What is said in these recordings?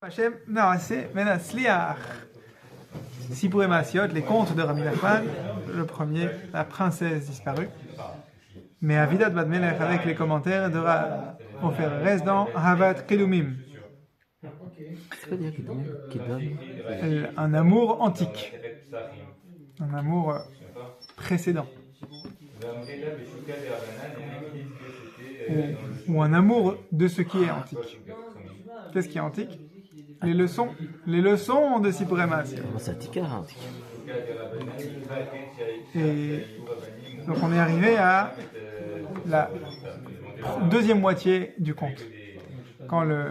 Hashem Naaseh Menasliach. Sipurei Maasiot, les contes de Rabbi Nachman. Le premier, la princesse disparue. Mais Avidat Bat Melech avec les commentaires de Rav Ofer Erez dans Havat Kedumim. C'est-à-dire qu'il donne Un amour antique. Un amour précédent. Ou un amour de ce qui est antique. Qu'est-ce qui est antique? Les leçons de Sipurei Maasiot. C'est antique. Et donc on est arrivé à la deuxième moitié du conte. Quand le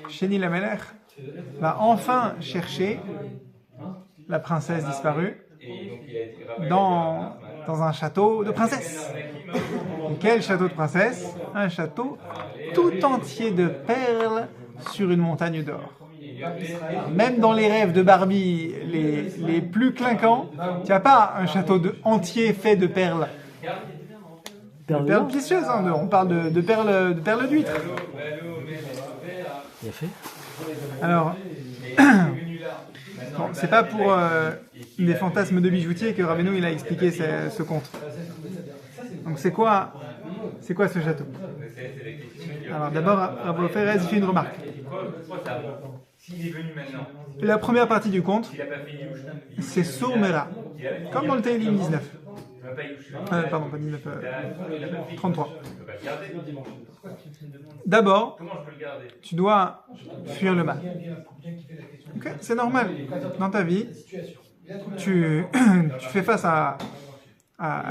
Sheni Lamelech va enfin chercher la princesse disparue dans un château de princesse. Et quel château de princesse? Un château tout entier de perles sur une montagne d'or. Même dans les rêves de Barbie les plus clinquants, tu n'as pas un château entier fait de perles. Perles précieuses, hein, on parle de perles d'huîtres. Bien fait. Alors, bon, c'est pas pour les fantasmes de bijoutier que Rabbeinu il a expliqué ce conte. Donc c'est quoi ce château? Alors d'abord, Rav Ofer Erez fait une remarque. La première partie du conte, c'est Sour Mera, comme dans le Tehillim 19. Pardon, pas 19, 33. D'abord, tu dois fuir le mal. Okay, c'est normal. Dans ta vie, tu fais face à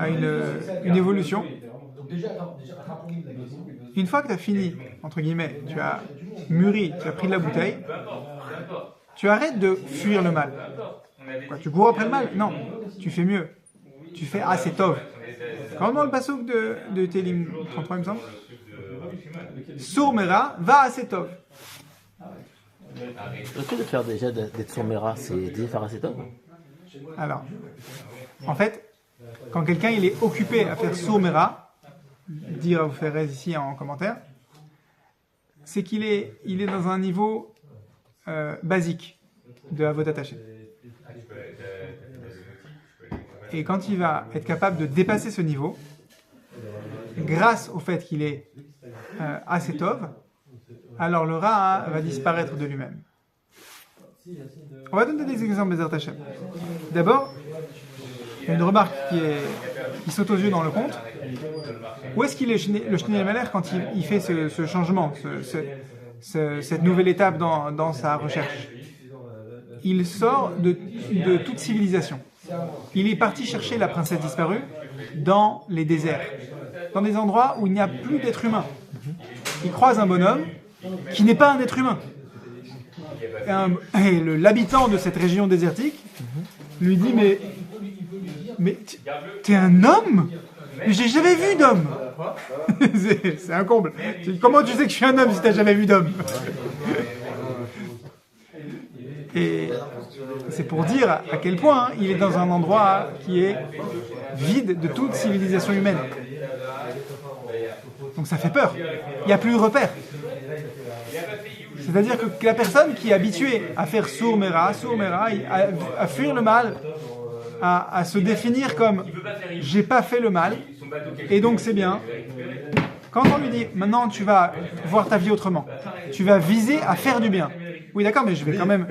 une évolution. Une fois que tu as fini, entre guillemets, tu as mûri, tu as pris de la bouteille, tu arrêtes de fuir le mal. Quoi, tu cours après le mal? Non, tu fais mieux. Tu fais assez tov. Comme dans le passouk de Tehillim 33, il me semble. Sour Mera va assez tov. Le fait de faire déjà d'être sur Mera, c'est déjà faire assez top. Alors, en fait, quand quelqu'un il est occupé à faire Sour Mera, dire vous ferez ici en commentaire, c'est qu'il est dans un niveau basique de Avodat Hashem. Et quand il va être capable de dépasser ce niveau, grâce au fait qu'il est assez tov, alors le Ra va disparaître de lui-même. On va donner des exemples des Hashem. D'abord, il y a une remarque qui saute aux yeux dans le conte. Où est-ce qu'il est le Sheni Lamelech quand il fait ce changement, cette nouvelle étape dans sa recherche? Il sort de toute civilisation. Il est parti chercher la princesse disparue dans les déserts, dans des endroits où il n'y a plus d'être humain. Il croise un bonhomme qui n'est pas un être humain. Et l'habitant de cette région désertique lui dit mais t'es un homme? Mais j'ai jamais vu d'homme. C'est un comble. Comment tu sais que je suis un homme si t'as jamais vu d'homme? Et c'est pour dire à quel point il est dans un endroit qui est vide de toute civilisation humaine. Donc ça fait peur. Il n'y a plus de repère. C'est-à-dire que la personne qui est habituée à faire Sour Mera, à fuir le mal, à se définir comme j'ai pas fait le mal et donc c'est bien. Quand on lui dit maintenant tu vas voir ta vie autrement, tu vas viser à faire du bien. Oui d'accord, mais je vais quand même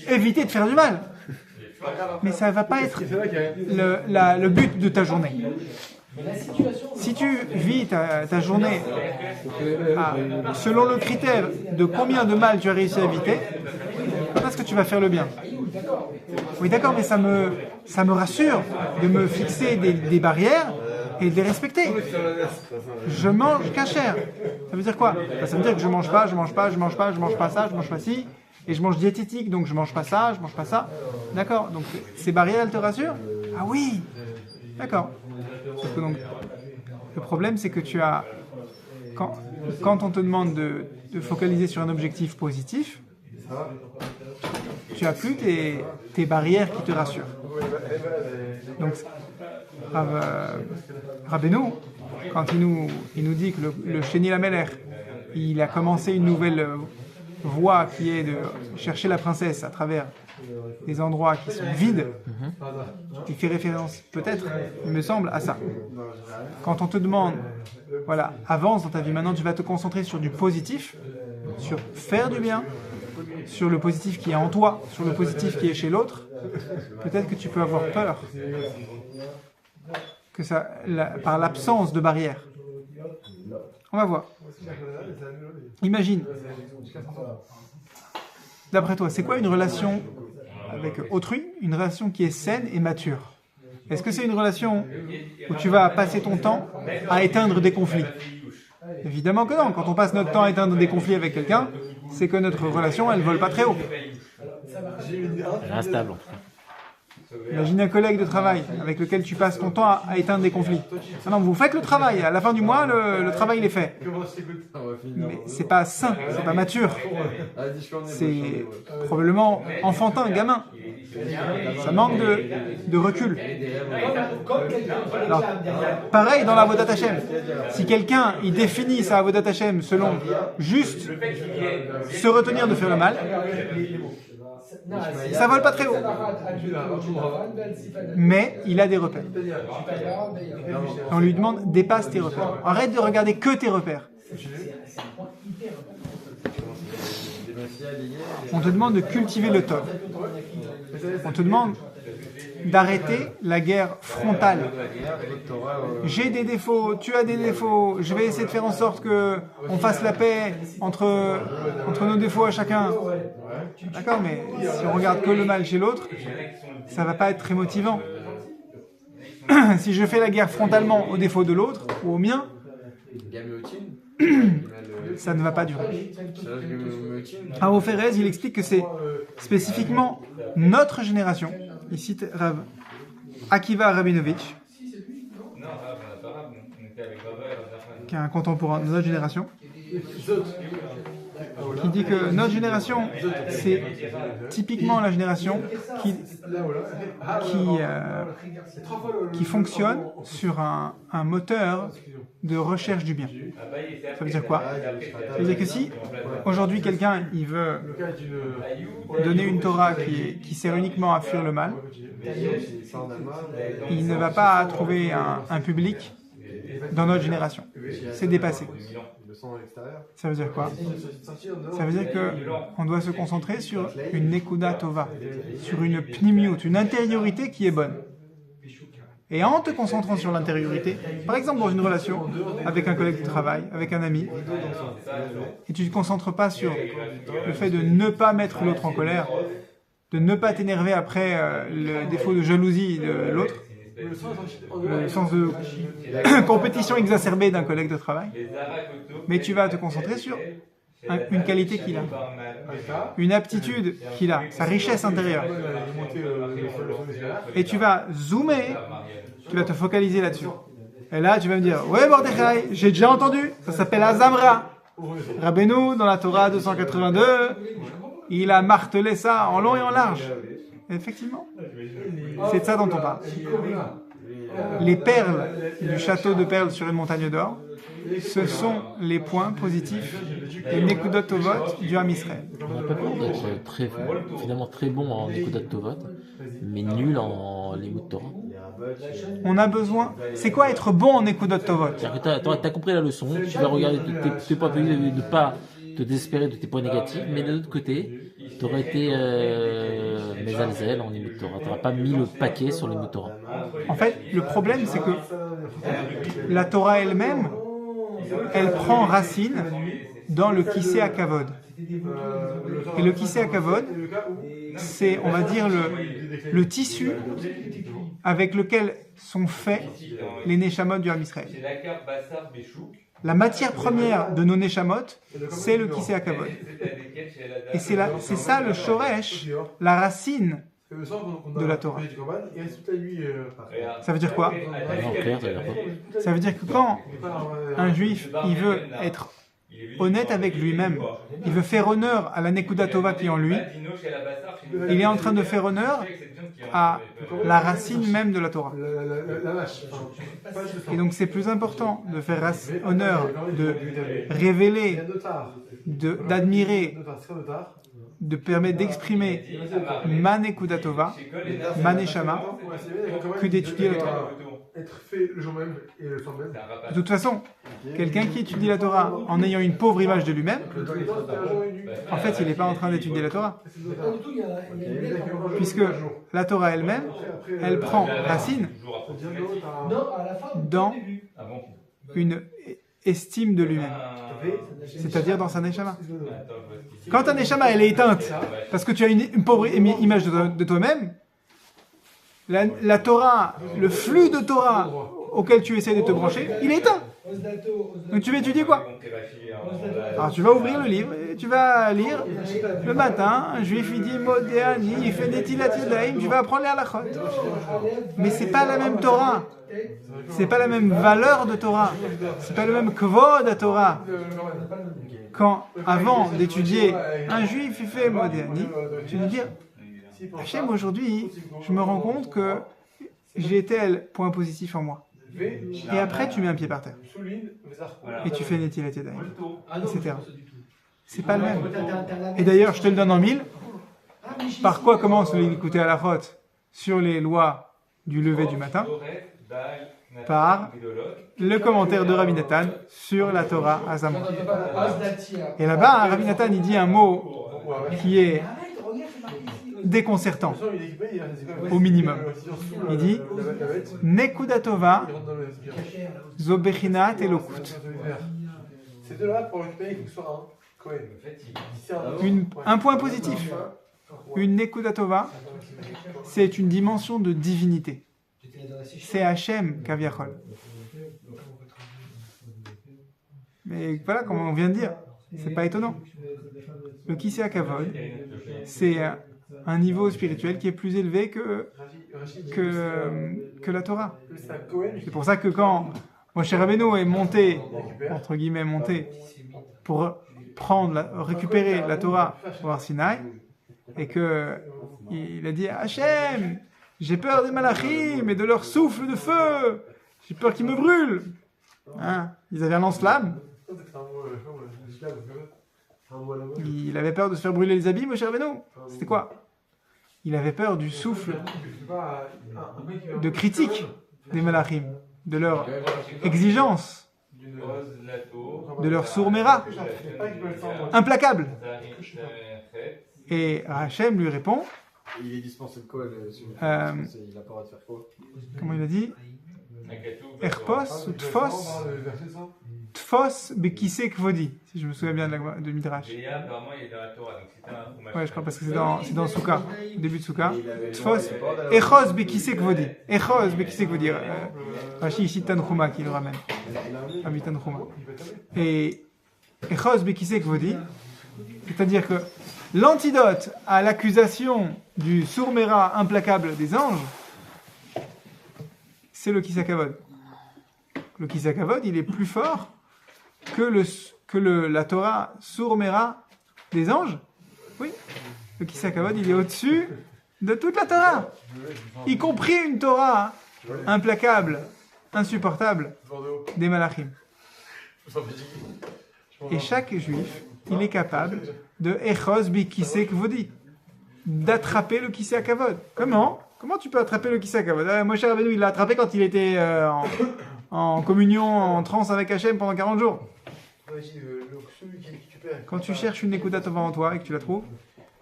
éviter de faire du mal. Mais ça va pas être le but de ta journée. Si tu vis ta journée selon le critère de combien de mal tu as réussi à éviter, quand est-ce que tu vas faire le bien? Oui d'accord, mais ça me rassure de me fixer des barrières et de les respecter. Je mange cachère. Ça veut dire quoi? Ça veut dire que je mange pas ça, je mange pas ci, et je mange diététique, donc je mange pas ça, je mange pas ça. D'accord, donc ces barrières, elles te rassurent? Ah oui. D'accord. Sauf que donc, le problème, c'est que quand on te demande de focaliser sur un objectif positif, tu as plus tes barrières qui te rassurent. Donc, Rabbeinu, quand il nous dit que le Sheni Lamelech, il a commencé une nouvelle voie qui est de chercher la princesse à travers des endroits qui sont vides, il fait référence peut-être, il me semble, à ça. Quand on te demande, voilà, avance dans ta vie, maintenant tu vas te concentrer sur du positif, sur faire du bien, sur le positif qui est en toi, sur le positif qui est chez l'autre, peut-être que tu peux avoir peur que ça, par l'absence de barrières. On va voir. Imagine, d'après toi, c'est quoi une relation avec autrui, une relation qui est saine et mature? Est-ce que c'est une relation où tu vas passer ton temps à éteindre des conflits? Évidemment que non. Quand on passe notre temps à éteindre des conflits avec quelqu'un, c'est que notre relation, elle vole pas très haut. Elle est instable en tout cas. Imagine un collègue de travail avec lequel tu passes ton temps à éteindre des conflits. Ah non, vous faites le travail. À la fin du mois, le travail il est fait. Mais c'est pas sain, c'est pas mature. C'est probablement enfantin, gamin. Ça manque de recul. Alors, pareil dans la Avodat Hashem. Si quelqu'un il définit sa Avodat Hashem selon juste se retenir de faire le mal, ça vole pas très haut. Mais il a des repères. On lui demande, dépasse tes repères. Arrête de regarder que tes repères. On te demande de cultiver le tov. On te demande d'arrêter la guerre frontale. J'ai des défauts, tu as des défauts, je vais essayer de faire en sorte que on fasse la paix entre nos défauts à chacun. D'accord, mais si on regarde que le mal chez l'autre, ça va pas être très motivant. Si je fais la guerre frontalement aux défauts de l'autre ou au mien, ça ne va pas durer. Rav Ferez, il explique que c'est spécifiquement notre génération. Il cite Rav Akiva Rabinovitch, qui est un contemporain de notre génération, qui dit que notre génération, c'est typiquement la génération qui fonctionne sur un moteur de recherche du bien. Ça veut dire quoi? Ça veut dire que si aujourd'hui quelqu'un il veut donner une Torah qui sert uniquement à fuir le mal, il ne va pas trouver un public dans notre génération. C'est dépassé. Ça veut dire quoi? Ça veut dire qu'on doit se concentrer sur une nekuda tova, sur une pnimiut, une intériorité qui est bonne. Et en te concentrant sur l'intériorité, par exemple dans une relation avec un collègue de travail, avec un ami, et tu ne te concentres pas sur le fait de ne pas mettre l'autre en colère, de ne pas t'énerver après le défaut de jalousie de l'autre, le sens de compétition exacerbée d'un collègue de travail, mais tu vas te concentrer sur une qualité qu'il a, une aptitude qu'il a, sa richesse intérieure. Et tu vas zoomer, tu vas te focaliser là-dessus. Et là, tu vas me dire, ouais Mordechai, j'ai déjà entendu, ça s'appelle Azamra. Rabbeinu, dans la Torah 282, il a martelé ça en long et en large. Et effectivement, c'est de ça dont on parle. Les perles du château de perles sur une montagne d'or, ce sont les points positifs et Nekudot Tovot du Ham Israël. On n'a pas peur d'être finalement très bon en Nekudat Tovot, mais nul en Limud Torah. On a besoin. C'est quoi être bon en Nekudot Tovot? C'est-à-dire que tu as compris la leçon, tu vas regarder tes points positifs, de ne pas te désespérer de tes points négatifs, mais d'un autre côté, tu aurais été Mezalzel en Limud Torah. Tu n'auras pas mis le paquet sur Limud Torah. En fait, le problème, c'est que la Torah elle-même, elle prend racine dans le Kisei HaKavod. Et le Kisei HaKavod, c'est, on va dire, le tissu avec lequel sont faits les Neshamot du Ham Israël. La matière première de nos Neshamot, c'est le Kisei HaKavod. Et c'est ça le Shoresh, la racine de la Torah. Ça veut dire quoi? En clair, ça veut dire quoi? Ça veut dire que quand un juif il veut être honnête avec lui-même. Il veut faire honneur à la Nekuda Tova qui est en lui. Il est en train de faire honneur à la racine même de la Torah. Et donc c'est plus important de faire honneur, de révéler, d'admirer, de permettre d'exprimer ma Nekuda Tova, ma Neshama, que d'étudier la Torah. Être fait le jour même et le soir même. De toute façon, quelqu'un qui étudie la Torah en ayant une pauvre image de lui-même, en fait, il n'est pas en train d'étudier la Torah. Puisque la Torah elle-même, elle prend racine dans une estime de lui-même, c'est-à-dire dans sa Neshama. Quand ta Neshama elle est éteinte parce que tu as une pauvre image de toi-même, la Torah, le flux de Torah auquel tu essaies de te brancher, il est éteint. Donc tu vas étudier quoi? Alors tu vas ouvrir le livre et tu vas lire le matin, un juif il dit Modéani, il fait Netilat Yadayim, tu vas apprendre les halachot. Mais c'est pas la même Torah. C'est pas la même valeur de Torah. C'est pas le même kvod à Torah. Quand avant d'étudier, un juif il fait Modéani, tu vas dire Hachem, aujourd'hui, je me rends compte que j'ai tel point positif en moi. Et après, tu mets un pied par terre. Et tu fais Netilat Yadayim, etc. C'est pas le même. Et d'ailleurs, je te le donne en mille. Par quoi commence l'écouter à la rote sur les lois du lever du matin? Par le commentaire de Rabbi Nathan sur la Torah Azama. Et là-bas, Rabbi Nathan, il dit un mot qui est déconcertant, au minimum. Il dit Nekuda Tova zo bechinat elokut. C'est de là pour récupérer qu'il soit Un point positif. Une Nekuda Tova, c'est une dimension de divinité. C'est Hachem Kaviachol. Mais voilà, comme on vient de dire, c'est pas étonnant. Le Kisei Kavod, c'est un niveau spirituel qui est plus élevé que la Torah. C'est pour ça que quand Moshe Rabbeinu est monté, entre guillemets monté, pour récupérer la Torah au Har Sinaï, et qu'il a dit Hachem, j'ai peur des malachim et de leur souffle de feu, j'ai peur qu'ils me brûlent. Hein, ils avaient un lance-flamme. Il avait peur de se faire brûler les habits, Moshe Rabbeinu. C'était quoi? Il avait peur du souffle de critique des malachim, de leur exigence, de leur sourméra, implacable. Et Hachem lui répond, il est dispensé de quoi il a pas le droit de faire quoi? Comment il a dit? Erpos ou Tfos? Tfos bekisei kvodi, si je me souviens bien de Midrash. Ouais, je crois parce que c'est dans Souka, au début de Souka. Tfos, Echos bekisei kvodi. Echos bekisei kvodi. Rashi ici Tanchuma qui le ramène. Ami Tanchuma. Et Echos bekisei kvodi, c'est-à-dire que l'antidote à l'accusation du sourméra implacable des anges, c'est le Kisei Kavod. Le Kisei Kavod, il est plus fort que la Torah sourméra des anges. Oui, le Kisei Kavod, il est au-dessus de toute la Torah, y compris une Torah implacable, insupportable des malachim. Et chaque juif, il est capable de Echos bi Kisei Kvodi, d'attraper le Kisei Kavod. Comment tu peux attraper le Kisei Kavod? Moshe Rabbeinu, il l'a attrapé quand il était en communion, en transe avec Hachem pendant 40 jours. Quand tu cherches une Nekuda Tova en toi et que tu la trouves,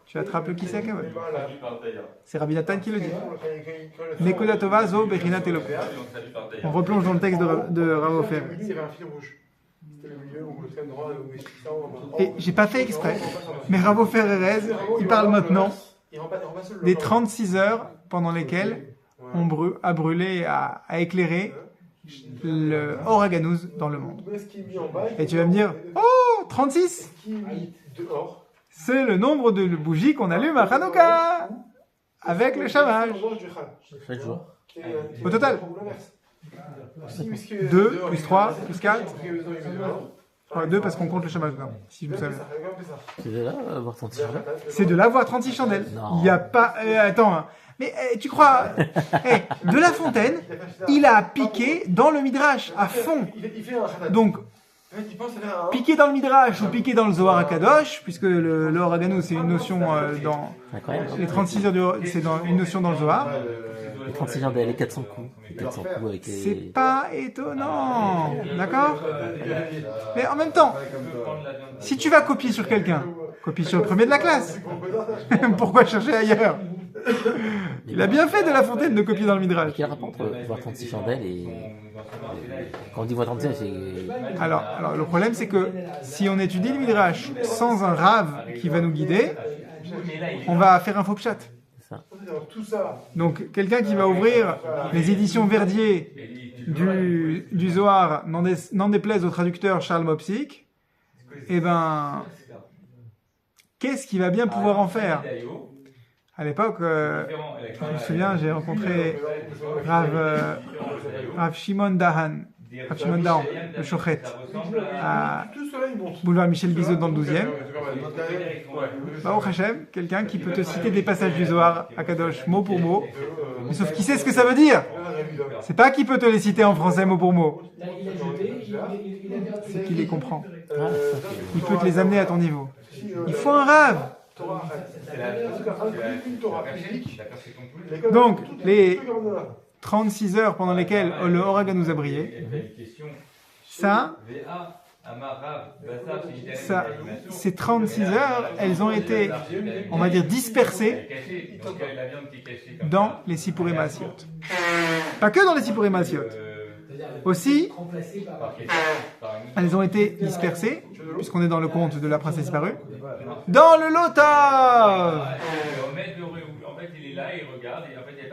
tu attrapes le Kisei Kavod. C'est Rabbi Nathan qui le dit. Nekuda Tova zo bechinat elokut. On replonge dans le texte de Rav Ofer. Et j'ai pas fait exprès, mais Rav Ofer Erez, il parle maintenant des 36 heures pendant lesquelles on a brûlé, a éclairé le Oraganouz dans le monde. Et tu vas me dire, oh, 36 c'est le nombre de bougies qu'on allume à Hanouka avec le chamage. Chaque jour. Au total. 2, plus 3, plus 4. Enfin, 2 parce qu'on compte le Shamash dedans, si je me souviens. C'est de là, voir ton tir. C'est de là voir 36 chandelles. Non. Il n'y a pas... attends, hein. Mais tu crois... De La Fontaine, il a piqué dans le Midrash, à fond. Il fait un khatat. Donc, Il pense à faire un. piquer dans le Midrash ou piquer dans le Zohar HaKadosh, puisque le Or HaGanuz, c'est une notion dans... Incroyable. Les 36 heures, c'est une notion dans le Zohar. Les 36 jardins, les 400 coups. Les 400 coups avec les... C'est pas étonnant, d'accord? Mais en même temps, si tu vas copier sur quelqu'un, copie sur le premier de la classe. Pourquoi chercher ailleurs? Il a bien fait de La Fontaine de copier dans le Mais Midrash. quel rapport entre voir 36 chandelles et... Quand on dit voir 36, c'est... Alors, le problème, c'est que si on étudie le Midrash sans un Rav qui va nous guider, on va faire un faux pshat. Tout ça. Donc, quelqu'un qui va ouvrir les éditions Verdier du Zohar, n'en déplaise au traducteur Charles Mopsik, eh ben, qu'est-ce qu'il va bien pouvoir en faire? À l'époque, je me souviens, j'ai rencontré Rav Shimon Dahan, le Shochet, à Tout cela, il monte. boulevard Michel Bizot dans le 12e. Baruch Hashem, quelqu'un qui peut te citer des passages du Zohar à Kadosh mot pour mot, mais sauf qu'il sait ce que ça veut dire. C'est pas qu'il peut te les citer en français mot pour mot, c'est qu'il les comprend. Il peut te les amener à ton niveau. Il faut un rave. Donc, les 36 heures pendant lesquelles le Or HaGanuz a brillé, ça, ces 36 heures, elles ont été, on va dire, dispersées dans les Sipurim Maasiot. Pas que dans les Sipurim Maasiot. Aussi, elles ont été dispersées, puisqu'on est dans le conte de la princesse disparue, dans le Lotov.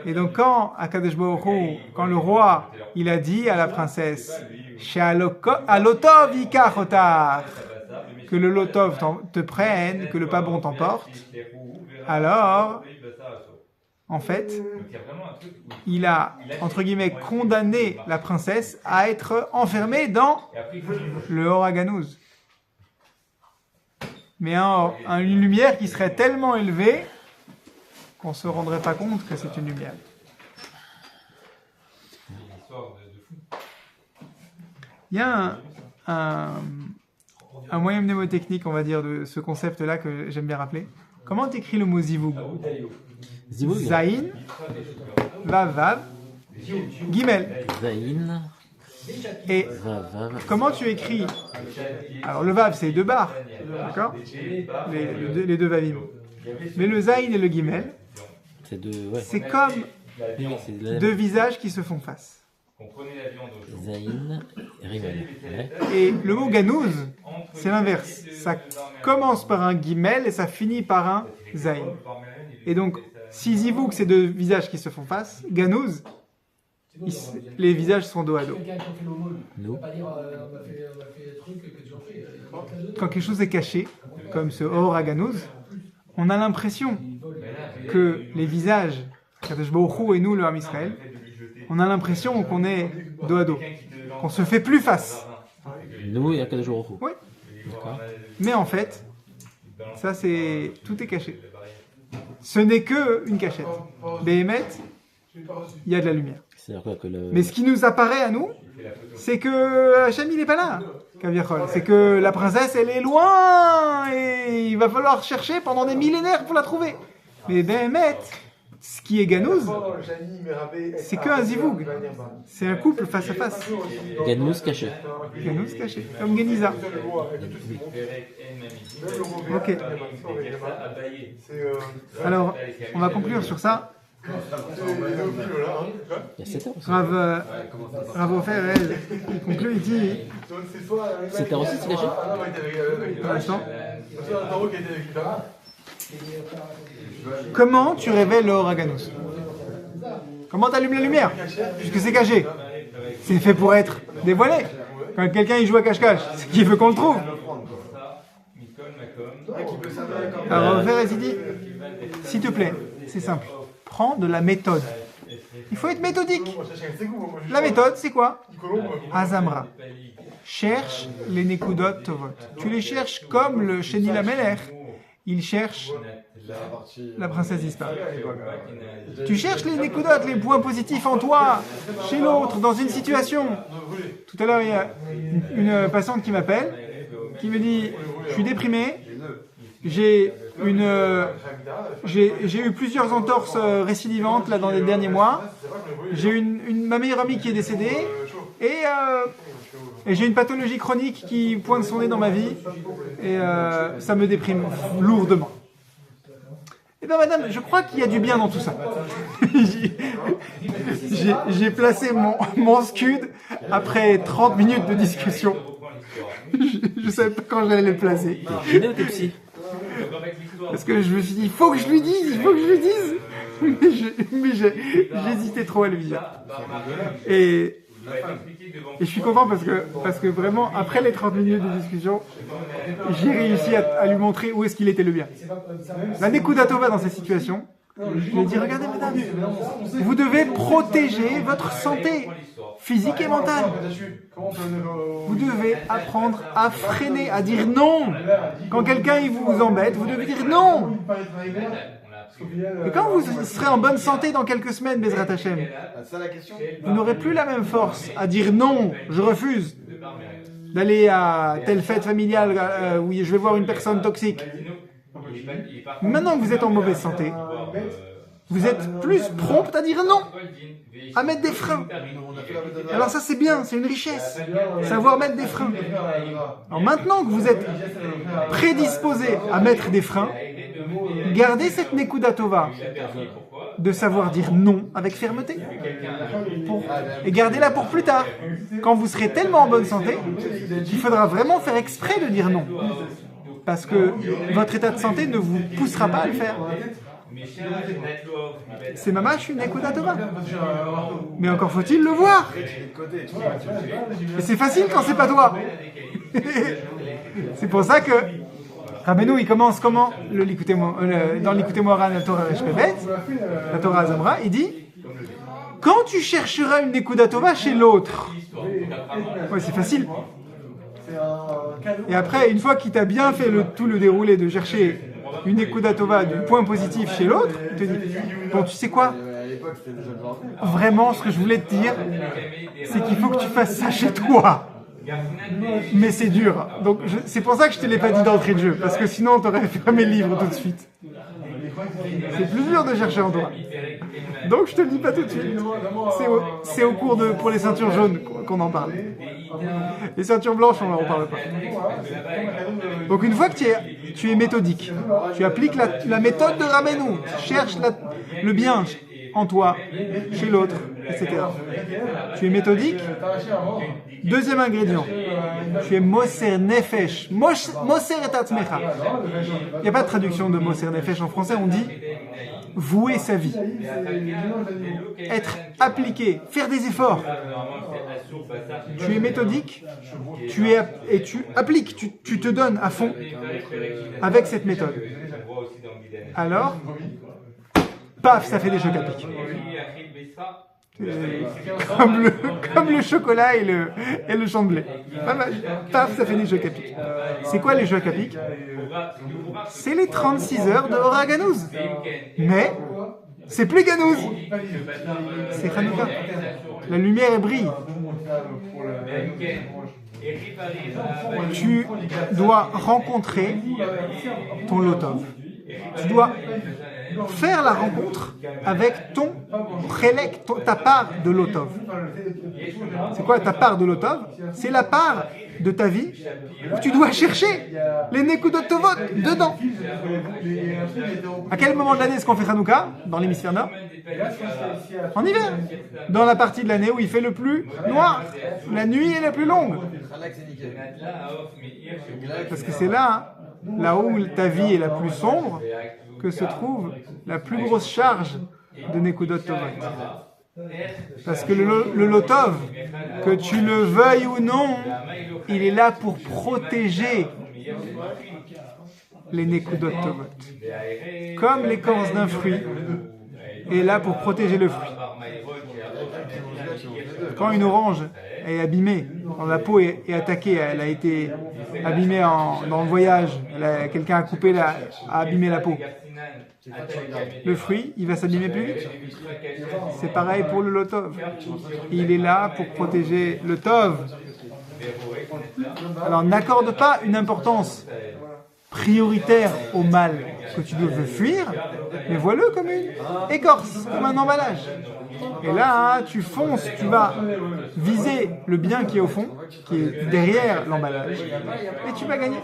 Et donc quand Akadosh Baruch Hu, quand le roi, il a dit à la princesse, Alotov ikachotar, que le Lotov te prenne, que le pas bon t'emporte, alors, en fait, il a, entre guillemets, condamné la princesse à être enfermée dans le Or HaGanuz. Mais une lumière qui serait tellement élevée qu'on ne se rendrait pas compte que c'est une lumière. Il y a un moyen mnémotechnique, on va dire, de ce concept-là que j'aime bien rappeler. Comment t'écris le mot zivug? Zain, Vav, Vav, Gimel. Zain, Et Vav. comment tu écris? Alors le Vav, c'est 2 barres, d'accord? Les deux Vavim. Mais le Zain et le Gimel, C'est deux... Ouais. c'est comme Oui, c'est la- 2 visages qui se font face. Zain, Rimel. Ouais. Et le mot Ganouz, c'est l'inverse. Ça commence par un Gimel et ça finit par un Zain. Et donc, si Zivug, c'est 2 visages qui se font face, Ganouz, les visages sont dos à dos. Nous. Quand quelque chose est caché, comme ce Or HaGanuz, on a l'impression que les visages, Kadosh Baruch Hu et nous, le Ham Israël, on a l'impression qu'on est dos à dos, qu'on se fait plus face. Nous et Akadosh Baruch Hu. Oui. D'accord. Mais en fait, ça c'est tout est caché. Ce n'est que une cachette. Béhémet, il y a de la lumière. C'est-à-dire quoi que le... Mais ce qui nous apparaît à nous, c'est que Hachem il n'est pas là. Kaviachol. C'est que la princesse elle est loin et il va falloir chercher pendant des millénaires pour la trouver. Mais Béhémet, ce qui est Ganouz, c'est que un zivug. C'est un couple face à face. Ganouz caché. Ganouz caché, comme Geniza. Ok. Alors, on va conclure sur ça. Il y a 7 heures aussi. Rav Ofer, il conclut, il dit, 7 heures aussi, c'est caché. pour l'instant, comment tu révèles le Or HaGanuz? Comment tu allumes la lumière? Puisque c'est caché. C'est fait pour être dévoilé. Quand quelqu'un il joue à cache-cache, c'est qu'il veut qu'on le trouve. Alors, Ofer, il dit, s'il te plaît, c'est simple. Prends de la méthode. Il faut être méthodique. La méthode, c'est quoi? Azamra. Cherche les Nekudot Tovot. Tu les cherches comme le Sheni Lamelech. Il cherche la princesse disparue. Tu cherches les Nekudot, les points positifs en toi, chez l'autre, dans une situation. Tout à l'heure, il y a une patiente qui m'appelle, qui me dit, je suis déprimé, j'ai eu plusieurs entorses récidivantes là dans les derniers mois. J'ai ma meilleure amie qui est décédée et j'ai une pathologie chronique qui pointe son nez dans ma vie et ça me déprime lourdement. Eh bien madame, je crois qu'il y a du bien dans tout ça. J'ai placé mon scud après 30 minutes de discussion. Je ne savais pas quand j'allais le placer. T'es kiné ou t'es psy? Parce que je me suis dit, il faut que je lui dise. Mais j'hésitais trop à le dire. Et je suis content parce que vraiment, après les 30 minutes de discussion, j'ai réussi à lui montrer où est-ce qu'il était le bien. La Nekuda Tova dans cette situation, je lui ai dit, regardez madame, vous devez protéger votre santé physique et mentale. Vous devez apprendre à freiner, à dire non. Quand quelqu'un il vous embête, vous devez dire non. Et quand vous serez en bonne santé dans quelques semaines, Bezrat Hashem, vous n'aurez plus la même force à dire non, je refuse d'aller à telle fête familiale où je vais voir une personne toxique. Maintenant que vous êtes en mauvaise santé, vous êtes plus prompt à dire non, à mettre des freins. Alors ça c'est bien, c'est une richesse, savoir mettre des freins. Alors maintenant que vous êtes prédisposé à mettre des freins, gardez cette Nekuda Tova de savoir dire non avec fermeté. Et gardez-la pour plus tard, quand vous serez tellement en bonne santé qu'il faudra vraiment faire exprès de dire non. Parce que votre état de santé ne vous poussera pas à le faire. C'est mamash une Nekuda Tova. Mais encore faut-il le voir. Et c'est facile quand c'est pas toi. C'est pour ça que Rabbeinu il commence comment dans l'Ikutei Moharan, la Torah Reshpebet, la Torah Azamra, il dit quand tu chercheras une Nekuda Tova chez l'autre. Ouais, c'est facile. Et après, une fois qu'il t'a bien fait tout le déroulé de chercher une Nekuda Tova du point positif chez l'autre, il te dit bon, tu sais quoi? Vraiment, ce que je voulais te dire, c'est qu'il faut que tu fasses ça chez toi. Mais c'est dur. Donc c'est pour ça que je te l'ai pas dit d'entrée de jeu, parce que sinon on t'aurait fermé le livre tout de suite. C'est plus dur de chercher en toi. Donc je te le dis pas tout de suite. C'est au cours pour les ceintures jaunes qu'on en parle. Les ceintures blanches, on n'en parle pas. Donc une fois que tu es méthodique, tu appliques la méthode de Rabbeinu, tu cherches le bien en toi, chez l'autre, etc. Tu es méthodique. Deuxième ingrédient, tu es Moser Nefesh. Moser et Atzmecha. Il n'y a pas de traduction de Moser Nefesh en français, on dit vouer sa vie. Être appliqué, faire des efforts. Tu es méthodique, tu appliques, tu te donnes à fond avec cette méthode. Alors, paf, ça fait des chocs à pic. Comme le chocolat et le champ de blé. Paf, ça fait des chocs à pic. C'est quoi les chocs à pic? C'est les 36 heures de Ora Ganouz. Mais c'est plus Ganouz. C'est Hanouka. La lumière brille. Tu dois rencontrer ton Lotov. Tu dois faire la rencontre avec ton prélec, ta part de Lotov. C'est quoi ta part de Lotov? C'est la part de ta vie où tu dois chercher les Nekudot Tovot dedans. À quel moment de l'année est-ce qu'on fait Hanouka? Dans l'hémisphère nord? En hiver. Dans la partie de l'année où il fait le plus noir. La nuit est la plus longue. Parce que c'est là où ta vie est la plus sombre, que se trouve la plus grosse charge de Nekudot Tovot. Parce que le Lotov, que tu le veuilles ou non, il est là pour protéger les Nekudot Tovot. Comme l'écorce d'un fruit est là pour protéger le fruit. Quand une orange est abîmée, quand la peau est attaquée, elle a été abîmée dans le voyage, quelqu'un a coupé, a abîmé la peau. Le fruit, il va s'abîmer plus vite. C'est pareil pour le lotov. Il est là pour protéger le tov. Alors n'accorde pas une importance prioritaire au mal que tu veux fuir, mais vois-le comme une écorce, comme un emballage. Et là, tu fonces, tu vas viser le bien qui est au fond, qui est derrière l'emballage, et tu vas gagner.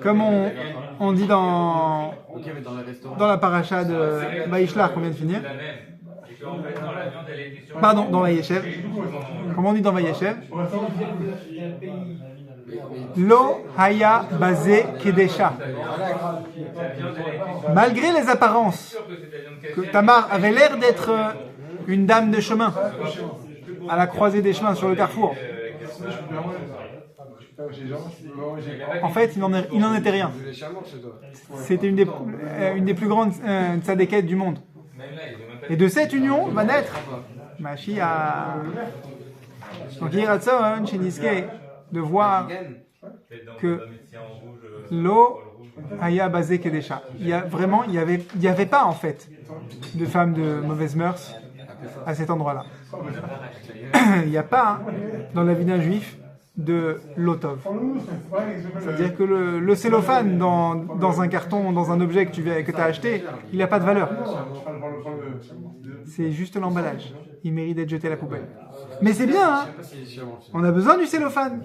Comme on dit dans la paracha de Vaishlach qu'on vient de finir, pardon, dans Vayeshev, comme on dit dans Vayeshev, Lo haya basé kedesha. Malgré les apparences, que Tamar avait l'air d'être une dame de chemin, à la croisée des chemins sur le carrefour. En fait, il n'en était rien. C'était une des plus grandes tzadékettes du monde. Et de cette union va naître Mashiach. Donc, Yiratson, chez Niske, de voir que l'eau haya basé kedesha. Il y avait pas en fait de femmes de mauvaises mœurs à cet endroit-là. Il n'y a pas dans la vie d'un juif de lotov. C'est-à-dire que le cellophane dans un carton, dans un objet que tu as acheté, il n'a pas de valeur. C'est juste l'emballage. Il mérite d'être jeté à la poubelle. Mais c'est bien, hein. On a besoin du cellophane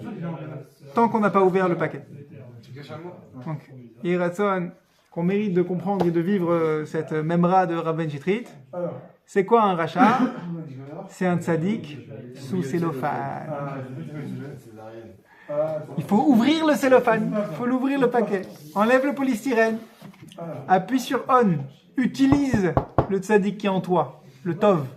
tant qu'on n'a pas ouvert le paquet. Donc, Yiratson, qu'on mérite de comprendre et de vivre cette memra de Rav Ben Shitrit. C'est quoi un rachat? C'est un tzaddik sous cellophane. Il faut ouvrir le cellophane, il faut l'ouvrir le paquet. Enlève le polystyrène, appuie sur on, utilise le tzaddik qui est en toi, le tov.